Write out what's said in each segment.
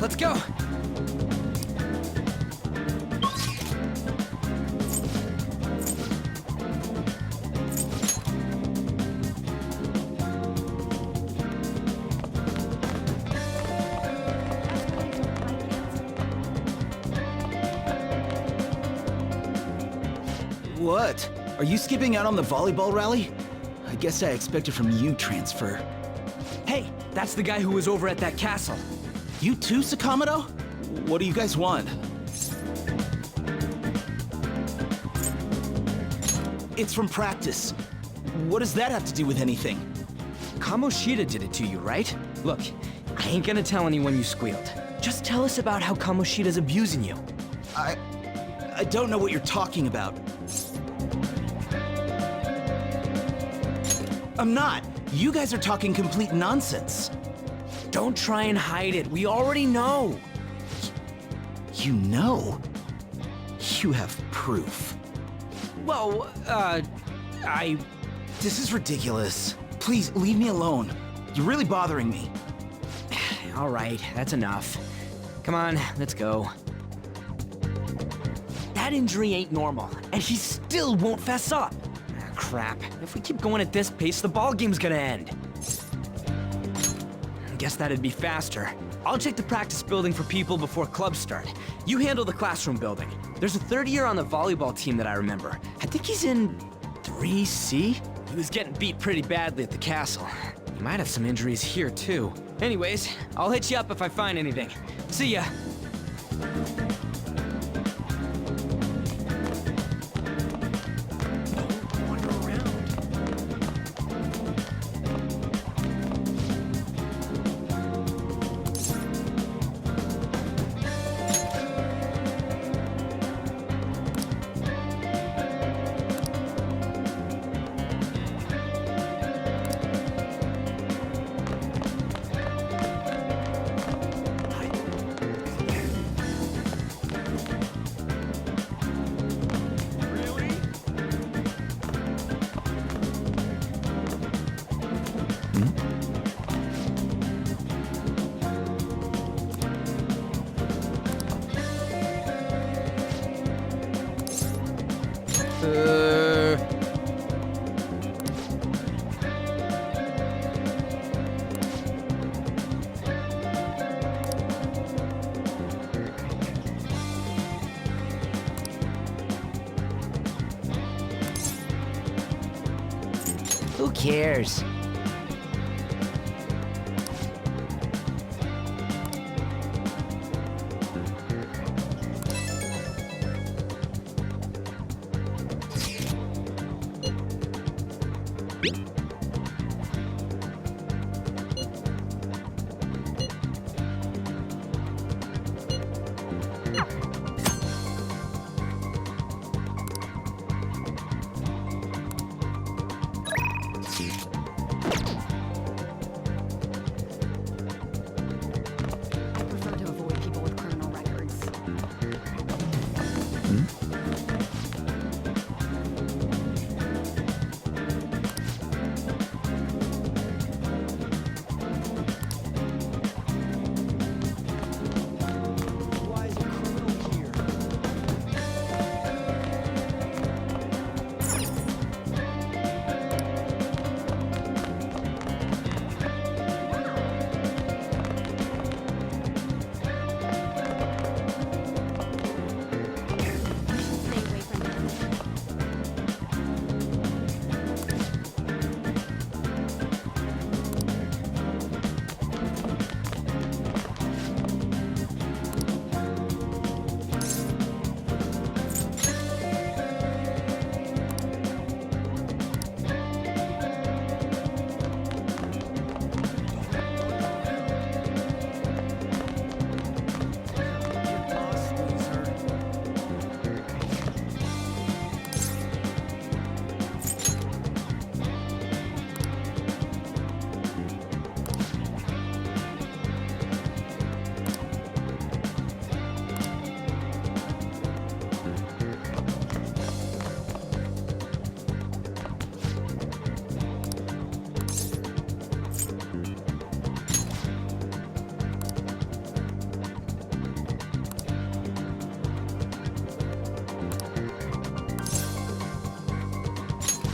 let's go. What? Are you skipping out on the volleyball rally? I guess I expected from you transfer. Hey, that's the guy who was over at that castle. You too, Sakamoto? What do you guys want? It's from practice. What does that have to do with anything? Kamoshida did it to you, right? Look, I ain't gonna tell anyone you squealed. Just tell us about how Kamoshida's abusing you. I don't know what you're talking about. I'm not. You guys are talking complete nonsense. Don't try and hide it. We already know. You know? You have proof. Well, This is ridiculous. Please, leave me alone. You're really bothering me. All right, that's enough. Come on, let's go. That injury ain't normal, and he still won't fess up. Ah, crap. If we keep going at this pace, the ball game's gonna end. Guess that'd be faster. I'll check the practice building for people before clubs start. You handle the classroom building. There's a third year on the volleyball team that I remember. I think he's in 3C? He was getting beat pretty badly at the castle. He might have some injuries here, too. Anyways, I'll hit you up if I find anything. See ya. Who cares? I prefer to avoid people with criminal records.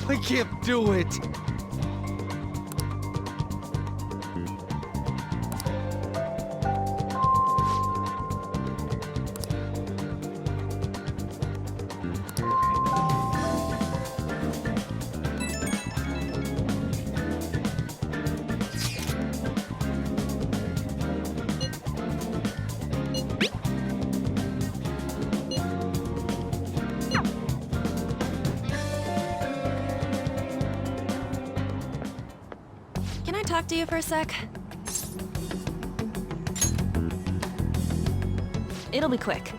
I can't do it. Can I talk to you for a sec? It'll be quick.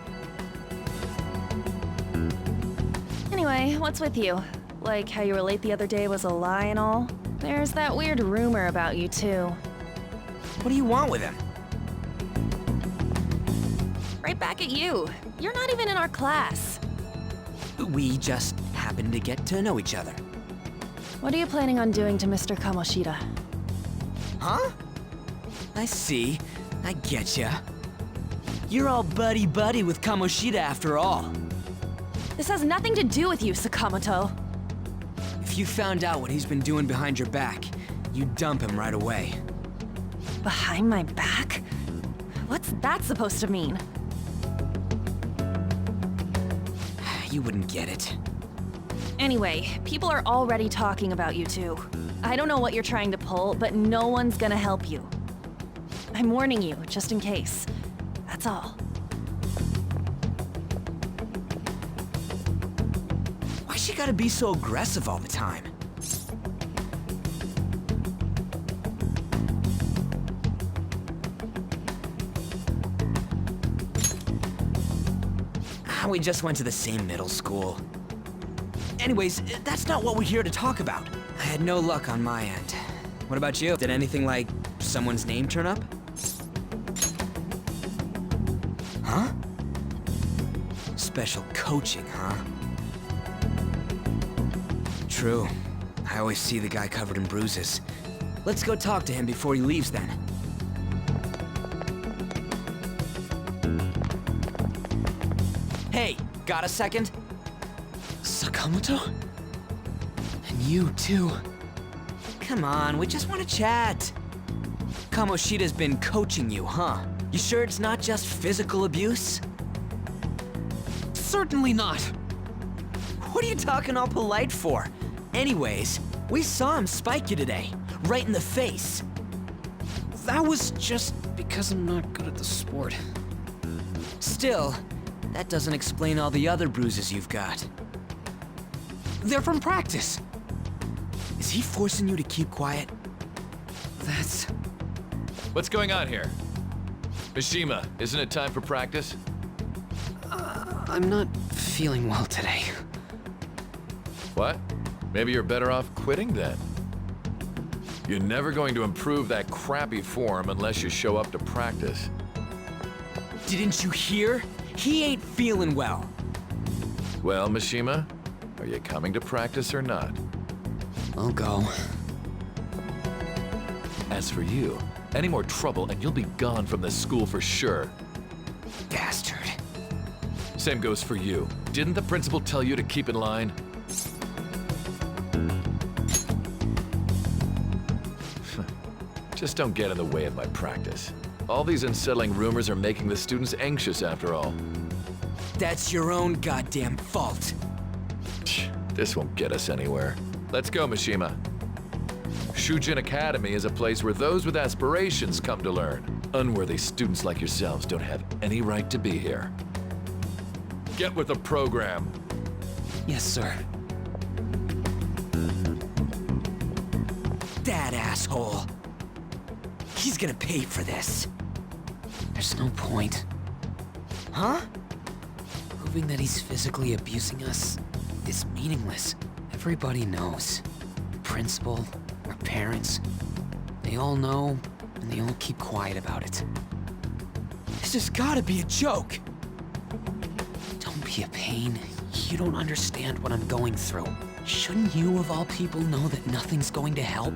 Anyway, what's with you? Like how you were late the other day was a lie and all? There's that weird rumor about you too. What do you want with him? Right back at you. You're not even in our class. We just happened to get to know each other. What are you planning on doing to Mr. Kamoshida? Huh? I see. I getcha. You're all buddy-buddy with Kamoshida after all. This has nothing to do with you, Sakamoto. If you found out what he's been doing behind your back, you'd dump him right away. Behind my back? What's that supposed to mean? You wouldn't get it. Anyway, people are already talking about you two. I don't know what you're trying to pull, but no one's gonna help you. I'm warning you, just in case. That's all. Why she gotta be so aggressive all the time? We just went to the same middle school. Anyways, that's not what we're here to talk about. I had no luck on my end. What about you? Did anything like someone's name turn up? Huh? Special coaching, huh? True. I always see the guy covered in bruises. Let's go talk to him before he leaves then. Hey, got a second? Sakamoto? And you too. Come on, we just want to chat. Kamoshida's been coaching you, huh? You sure it's not just physical abuse? Certainly not. What are you talking all polite for? Anyways, we saw him spike you today, right in the face. That was just because I'm not good at the sport. Still, that doesn't explain all the other bruises you've got. They're from practice. Is he forcing you to keep quiet? That's... What's going on here? Mishima, isn't it time for practice? I'm not feeling well today. What? Maybe you're better off quitting then. You're never going to improve that crappy form unless you show up to practice. Didn't you hear? He ain't feeling well. Well, Mishima, are you coming to practice or not? I'll go. As for you, any more trouble and you'll be gone from this school for sure. Bastard. Same goes for you. Didn't the principal tell you to keep in line? Just don't get in the way of my practice. All these unsettling rumors are making the students anxious after all. That's your own goddamn fault. This won't get us anywhere. Let's go, Mishima. Shujin Academy is a place where those with aspirations come to learn. Unworthy students like yourselves don't have any right to be here. Get with the program. Yes, sir. That asshole. He's gonna pay for this. There's no point. Huh? Proving that he's physically abusing us is meaningless. Everybody knows. The principal, our parents, they all know, and they all keep quiet about it. This has gotta be a joke. Don't be a pain. You don't understand what I'm going through. Shouldn't you, of all people, know that nothing's going to help?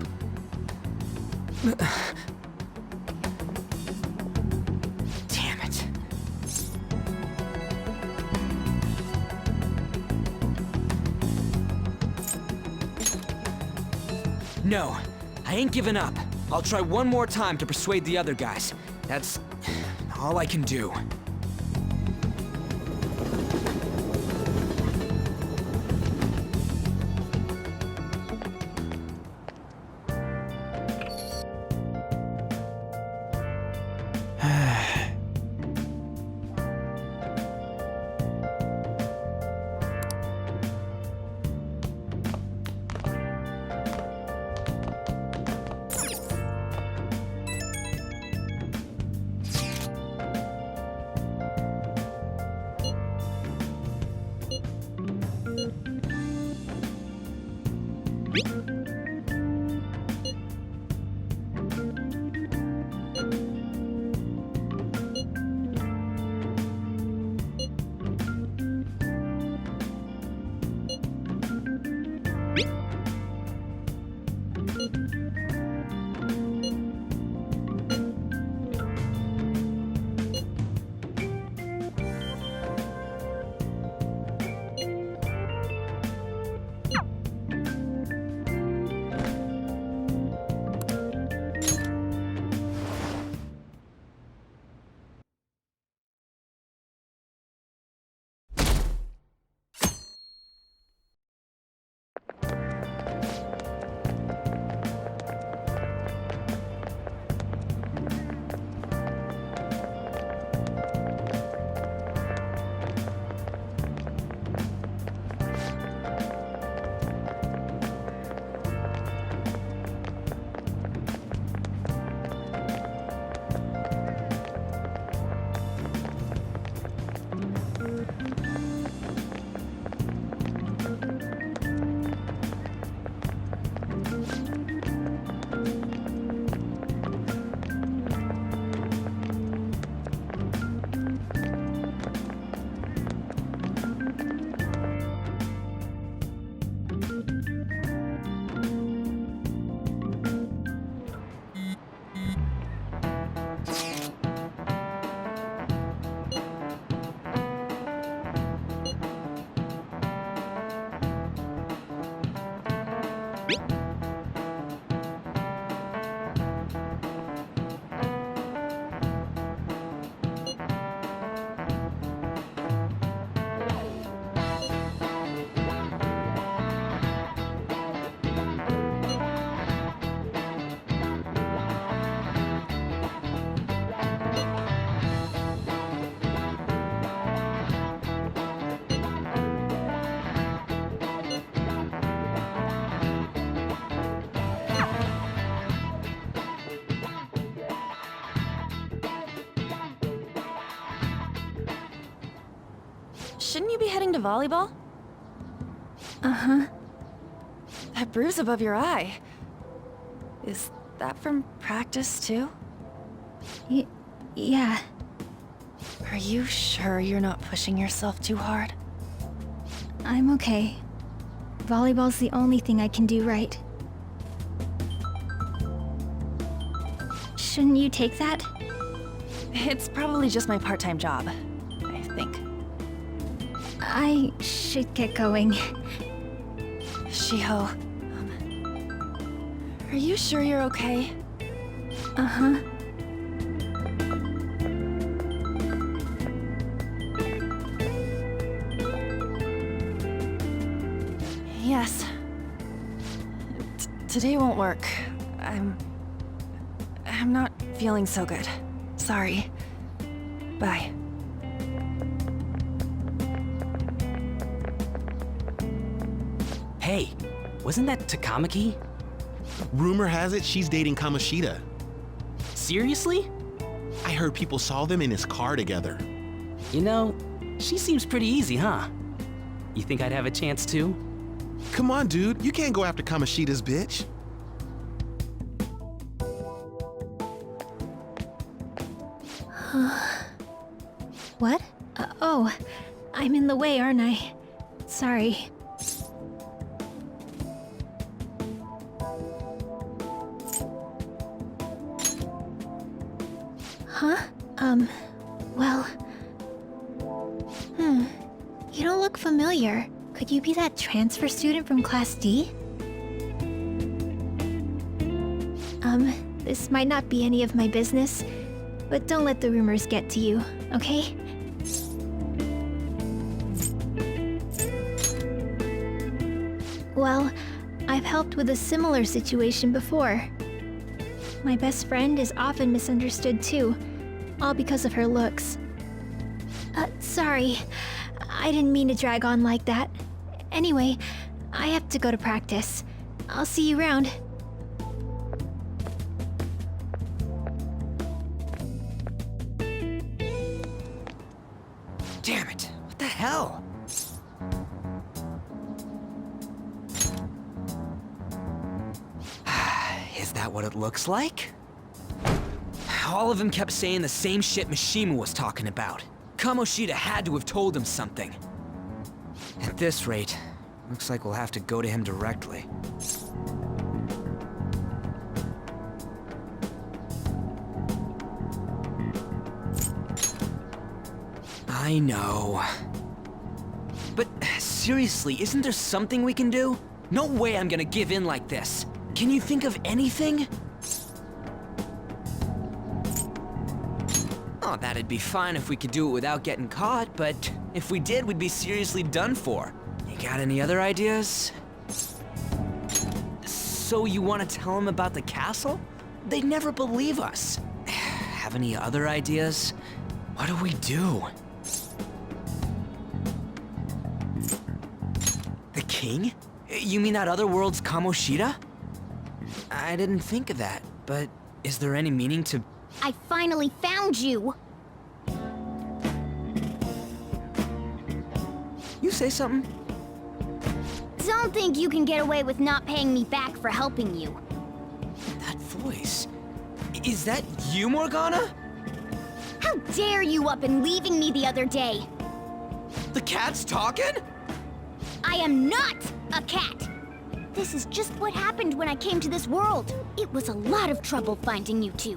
Damn it. No, I ain't giving up. I'll try one more time to persuade the other guys. That's all I can do. Shouldn't you be heading to volleyball? Uh-huh. That bruise above your eye. Is that from practice, too? Yeah. Are you sure you're not pushing yourself too hard? I'm okay. Volleyball's the only thing I can do right. Shouldn't you take that? It's probably just my part-time job, I think. I should get going. Shiho, are you sure you're okay? Uh-huh. Yes. Today won't work. I'm not feeling so good. Sorry. Bye. Hey, wasn't that Takamaki? Rumor has it she's dating Kamoshida. Seriously? I heard people saw them in his car together. You know, she seems pretty easy, huh? You think I'd have a chance too? Come on, dude. You can't go after Kamoshida's bitch. What? Oh, I'm in the way, aren't I? Sorry. Huh? Well... You don't look familiar. Could you be that transfer student from Class D? This might not be any of my business, but don't let the rumors get to you, okay? Well, I've helped with a similar situation before. My best friend is often misunderstood too, all because of her looks. Sorry. I didn't mean to drag on like that. Anyway, I have to go to practice. I'll see you around. Damn it! What the hell? Is that what it looks like? All of them kept saying the same shit Mishima was talking about. Kamoshida had to have told him something. At this rate, looks like we'll have to go to him directly. I know. But seriously, isn't there something we can do? No way I'm gonna give in like this. Can you think of anything? Oh, that'd be fine if we could do it without getting caught, but if we did, we'd be seriously done for. You got any other ideas? So you want to tell them about the castle? They'd never believe us. Have any other ideas? What do we do? The king? You mean that other world's Kamoshida? I didn't think of that, but is there any meaning to... I finally found you! You say something? Don't think you can get away with not paying me back for helping you. That voice... Is that you, Morgana? How dare you up and leaving me the other day? The cat's talking? I am not a cat! This is just what happened when I came to this world. It was a lot of trouble finding you two.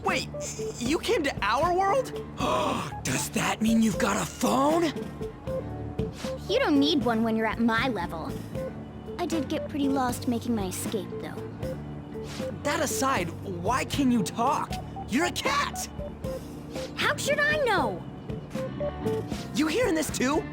Wait, you came to our world? Does that mean you've got a phone? You don't need one when you're at my level. I did get pretty lost making my escape, though. That aside, why can you talk? You're a cat! How should I know? You hearing this too?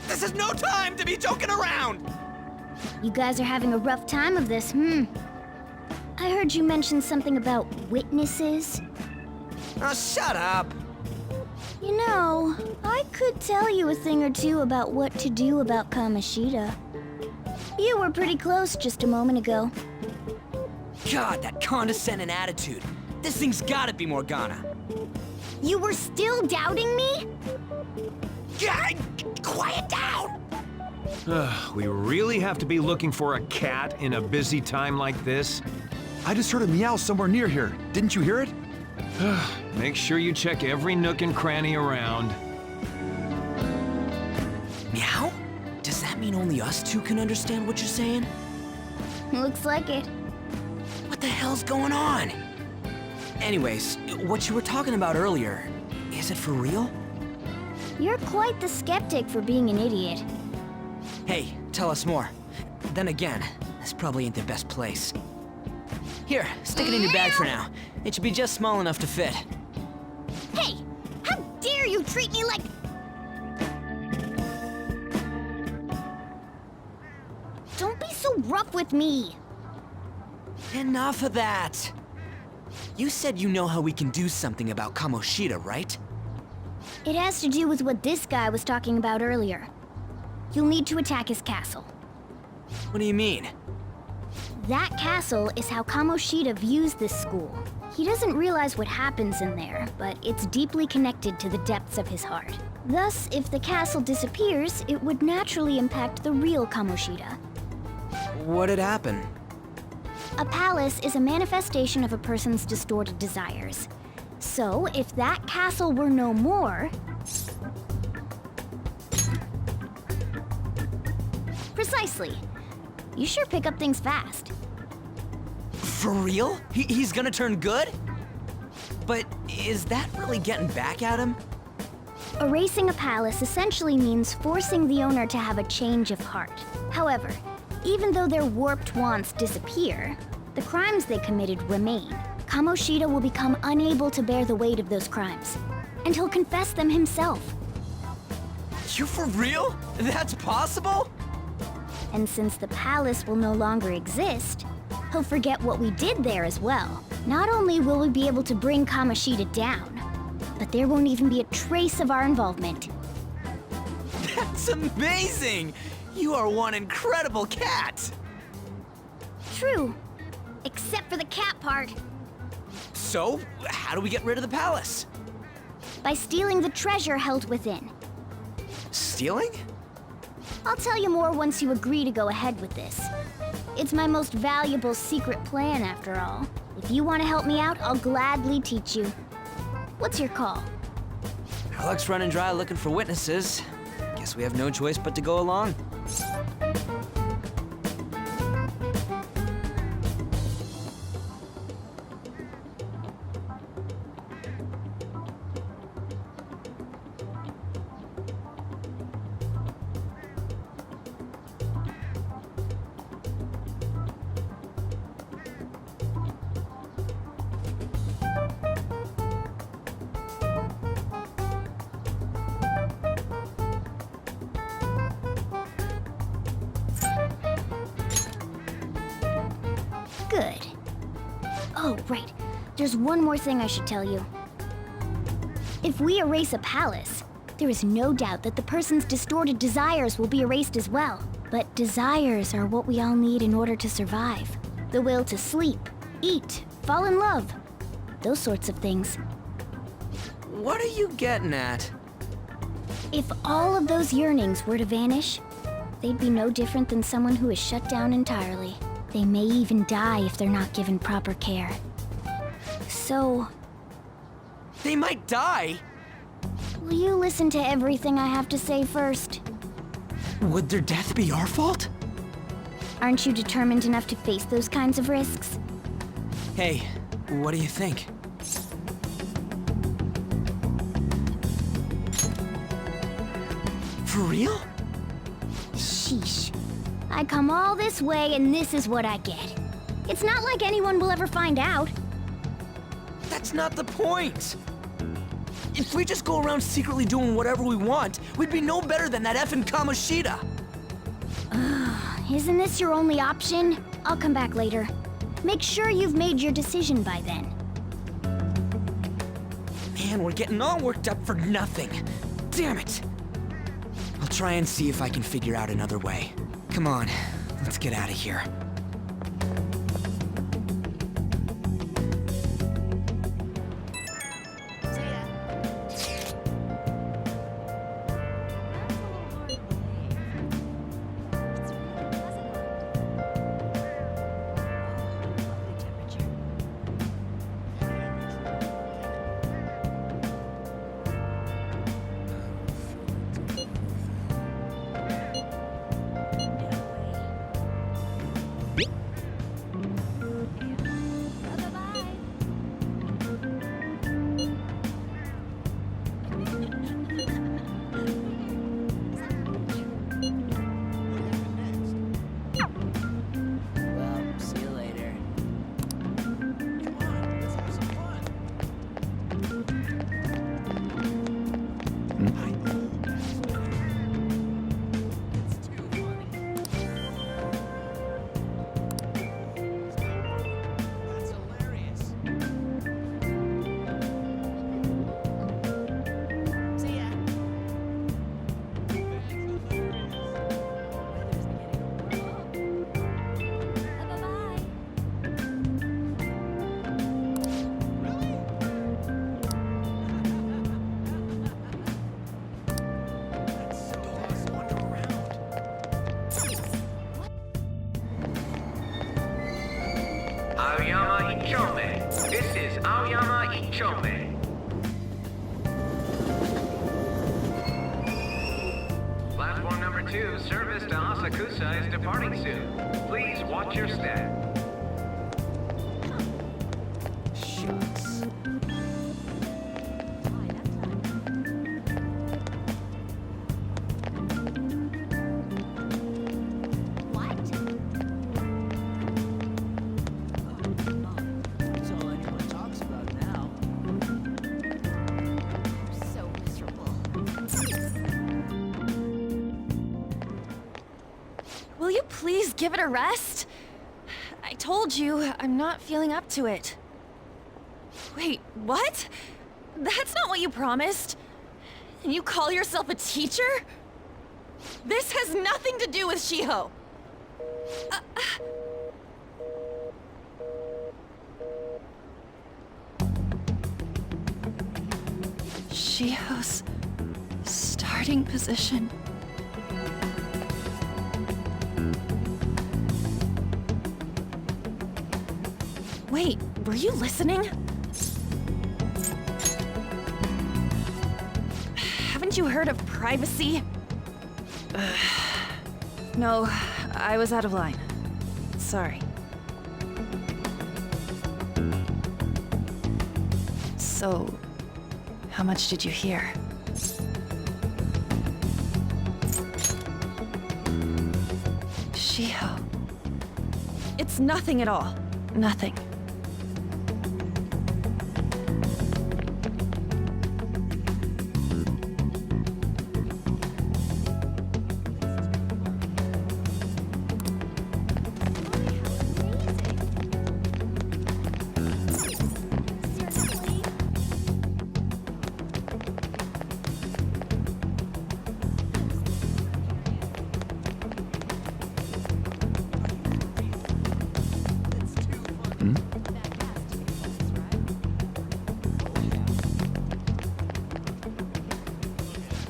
This is no time to be joking around! You guys are having a rough time of this, I heard you mention something about witnesses. Oh, shut up! You know, I could tell you a thing or two about what to do about Kamoshida. You were pretty close just a moment ago. God, that condescending attitude. This thing's gotta be Morgana. You were still doubting me? God, quiet down! We really have to be looking for a cat in a busy time like this? I just heard a meow somewhere near here. Didn't you hear it? Make sure you check every nook and cranny around. Meow? Does that mean only us two can understand what you're saying? Looks like it. What the hell's going on? Anyways, what you were talking about earlier, is it for real? You're quite the skeptic for being an idiot. Hey, tell us more. Then again, this probably ain't the best place. Here, stick it in your bag for now. It should be just small enough to fit. Hey! How dare you treat me like... Don't be so rough with me! Enough of that! You said you know how we can do something about Kamoshida, right? It has to do with what this guy was talking about earlier. You'll need to attack his castle. What do you mean? That castle is how Kamoshida views this school. He doesn't realize what happens in there, but it's deeply connected to the depths of his heart. Thus, if the castle disappears, it would naturally impact the real Kamoshida. What'd happen? A palace is a manifestation of a person's distorted desires. So, if that castle were no more... Precisely. You sure pick up things fast. For real? He's gonna turn good? But is that really getting back at him? Erasing a palace essentially means forcing the owner to have a change of heart. However, even though their warped wants disappear, the crimes they committed remain. Kamoshida will become unable to bear the weight of those crimes, and he'll confess them himself. You for real? That's possible? And since the palace will no longer exist, he'll forget what we did there as well. Not only will we be able to bring Kamoshida down, but there won't even be a trace of our involvement. That's amazing! You are one incredible cat! True. Except for the cat part. So, how do we get rid of the palace? By stealing the treasure held within. Stealing? I'll tell you more once you agree to go ahead with this. It's my most valuable secret plan, after all. If you want to help me out, I'll gladly teach you. What's your call? Our luck's running dry looking for witnesses. Guess we have no choice but to go along. Good. Oh, right. There's one more thing I should tell you. If we erase a palace, there is no doubt that the person's distorted desires will be erased as well. But desires are what we all need in order to survive. The will to sleep, eat, fall in love. Those sorts of things. What are you getting at? If all of those yearnings were to vanish, they'd be no different than someone who is shut down entirely. They may even die if they're not given proper care. So, They might die? will you listen to everything I have to say first? Would their death be our fault? Aren't you determined enough to face those kinds of risks? Hey, what do you think? For real? Sheesh. I come all this way and this is what I get. It's not like anyone will ever find out. That's not the point! If we just go around secretly doing whatever we want, we'd be no better than that effing Kamoshida! Isn't this your only option? I'll come back later. Make sure you've made your decision by then. Man, we're getting all worked up for nothing. Damn it! I'll try and see if I can figure out another way. Come on, let's get out of here. Aoyama Ichome. Platform number 2, service to Asakusa is departing soon. Please watch your step. Shucks. That's all anyone talks about now. So miserable. Will you please give it a rest? I told you, I'm not feeling up to it. Wait, what? That's not what you promised. And you call yourself a teacher? This has nothing to do with Shiho. Shiho's starting position. Wait, were you listening? Haven't you heard of privacy? No, I was out of line. Sorry. So, how much did you hear? Shiho. It's nothing at all. Nothing.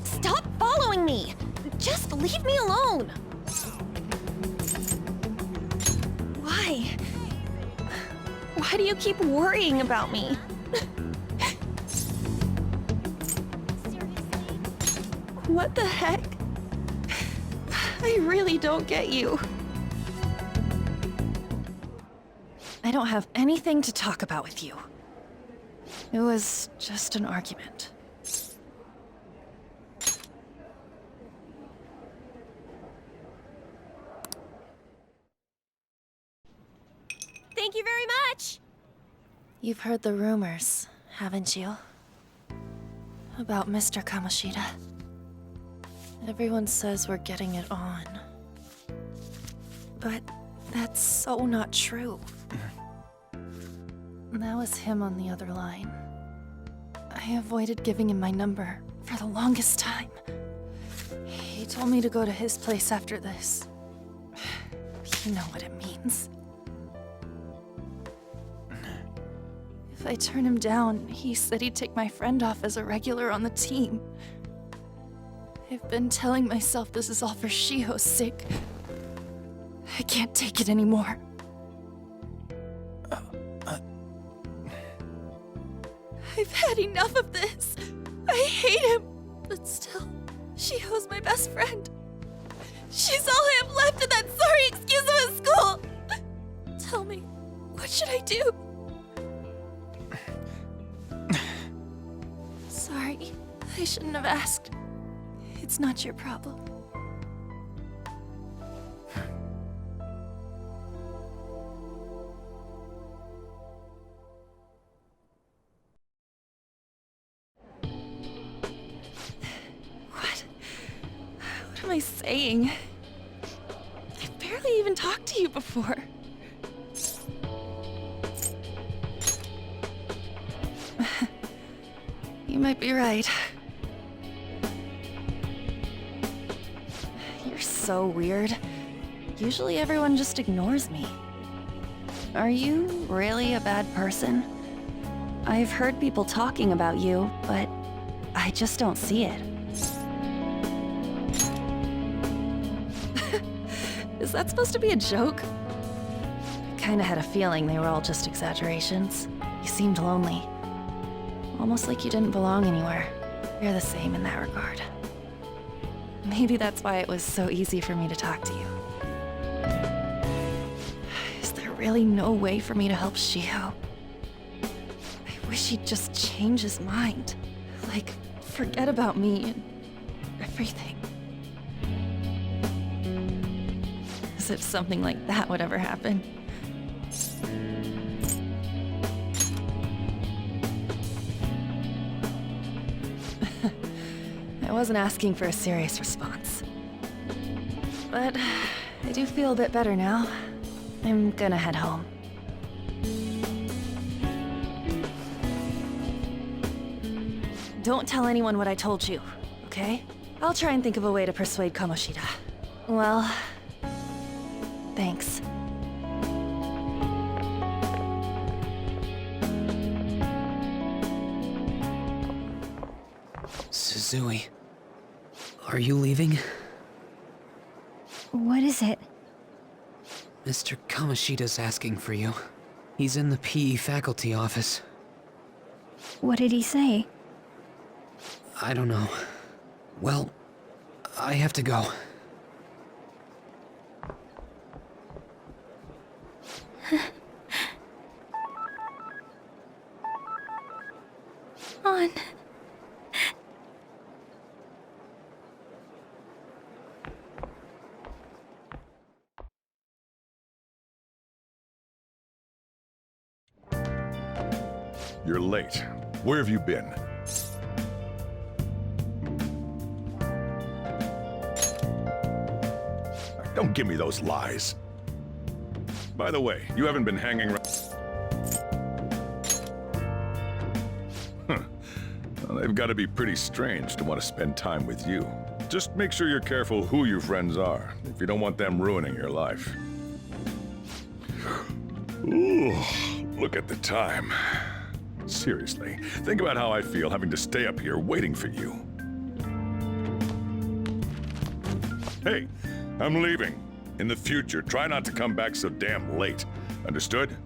Stop following me! Just leave me alone! Why? Why do you keep worrying about me? What the heck? I really don't get you. I don't have anything to talk about with you. It was just an argument. Thank you very much! You've heard the rumors, haven't you? About Mr. Kamoshida. Everyone says we're getting it on. But that's so not true. That was him on the other line. I avoided giving him my number for the longest time. He told me to go to his place after this. You know what it means. If I turn him down, he said he'd take my friend off as a regular on the team. I've been telling myself this is all for Shiho's sake. I can't take it anymore. I've had enough of this. I hate him. But still, Shiho's my best friend. She's all I have left in that sorry excuse of a school. Tell me, what should I do? Sorry, I shouldn't have asked. It's not your problem. What am I saying? I've barely even talked to you before. You might be right. You're so weird. Usually everyone just ignores me. Are you really a bad person? I've heard people talking about you, but I just don't see it. Is that supposed to be a joke? Kinda had a feeling they were all just exaggerations. You seemed lonely. Almost like you didn't belong anywhere. You're the same in that regard. Maybe that's why it was so easy for me to talk to you. Is there really no way for me to help Shiho? I wish he'd just change his mind. Like, forget about me and everything. As if something like that would ever happen. I wasn't asking for a serious response. But I do feel a bit better now. I'm gonna head home. Don't tell anyone what I told you, okay? I'll try and think of a way to persuade Kamoshida. Well, thanks. Suzui, are you leaving? What is it? Mr. Kamoshida's asking for you. He's in the PE faculty office. What did he say? I don't know. Well, I have to go. On. You're late. Where have you been? Don't give me those lies. By the way, you haven't been hanging around. Well, they've got to be pretty strange to want to spend time with you. Just make sure you're careful who your friends are, if you don't want them ruining your life. Ooh, look at the time. Seriously, think about how I feel having to stay up here waiting for you. Hey, I'm leaving. In the future, try not to come back so damn late. Understood?